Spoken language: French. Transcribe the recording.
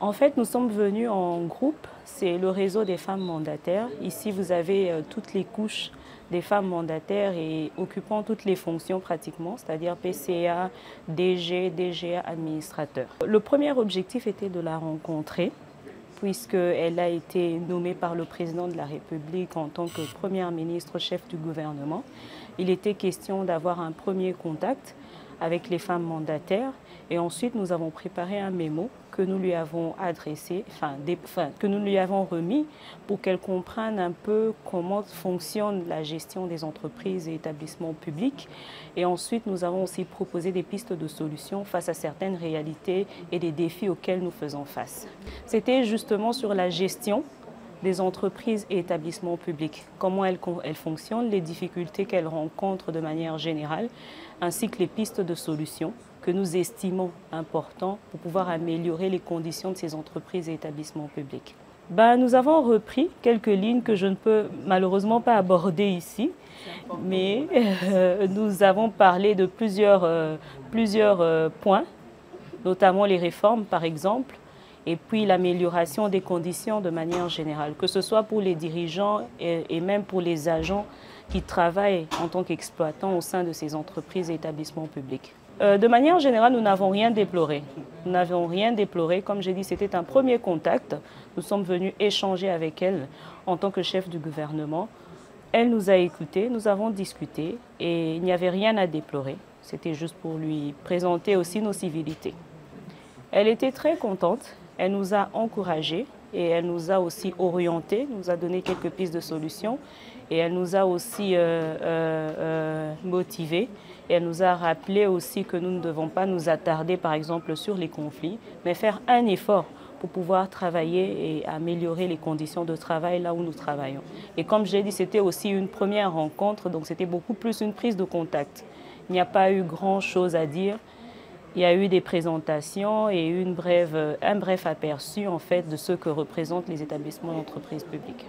En fait, nous sommes venus en groupe, c'est le réseau des femmes mandataires. Ici, vous avez toutes les couches des femmes mandataires et occupant toutes les fonctions pratiquement, c'est-à-dire PCA, DG, DGA, administrateur. Le premier objectif était de la rencontrer, puisqu'elle a été nommée par le président de la République en tant que première ministre chef du gouvernement. Il était question d'avoir un premier contact avec les femmes mandataires et ensuite nous avons préparé un mémo que nous lui avons adressé, que nous lui avons remis pour qu'elle comprenne un peu comment fonctionne la gestion des entreprises et établissements publics. Et ensuite nous avons aussi proposé des pistes de solutions face à certaines réalités et des défis auxquels nous faisons face. C'était justement sur la gestion des entreprises et établissements publics, comment elles fonctionnent, les difficultés qu'elles rencontrent de manière générale, ainsi que les pistes de solutions que nous estimons importantes pour pouvoir améliorer les conditions de ces entreprises et établissements publics. Nous avons repris quelques lignes que je ne peux malheureusement pas aborder ici, mais nous avons parlé de plusieurs points, notamment les réformes par exemple, et puis l'amélioration des conditions de manière générale, que ce soit pour les dirigeants et même pour les agents qui travaillent en tant qu'exploitants au sein de ces entreprises et établissements publics. De manière générale, nous n'avons rien déploré. Nous n'avons rien déploré. Comme j'ai dit, c'était un premier contact. Nous sommes venus échanger avec elle en tant que chef du gouvernement. Elle nous a écoutés, nous avons discuté et il n'y avait rien à déplorer. C'était juste pour lui présenter aussi nos civilités. Elle était très contente. Elle nous a encouragés et elle nous a aussi orientés, nous a donné quelques pistes de solutions et elle nous a aussi motivés. Et elle nous a rappelé aussi que nous ne devons pas nous attarder par exemple sur les conflits, mais faire un effort pour pouvoir travailler et améliorer les conditions de travail là où nous travaillons. Et comme j'ai dit, c'était aussi une première rencontre, donc c'était beaucoup plus une prise de contact. Il n'y a pas eu grand-chose à dire. Il y a eu des présentations et un bref aperçu en fait de ce que représentent les établissements d'entreprise publique.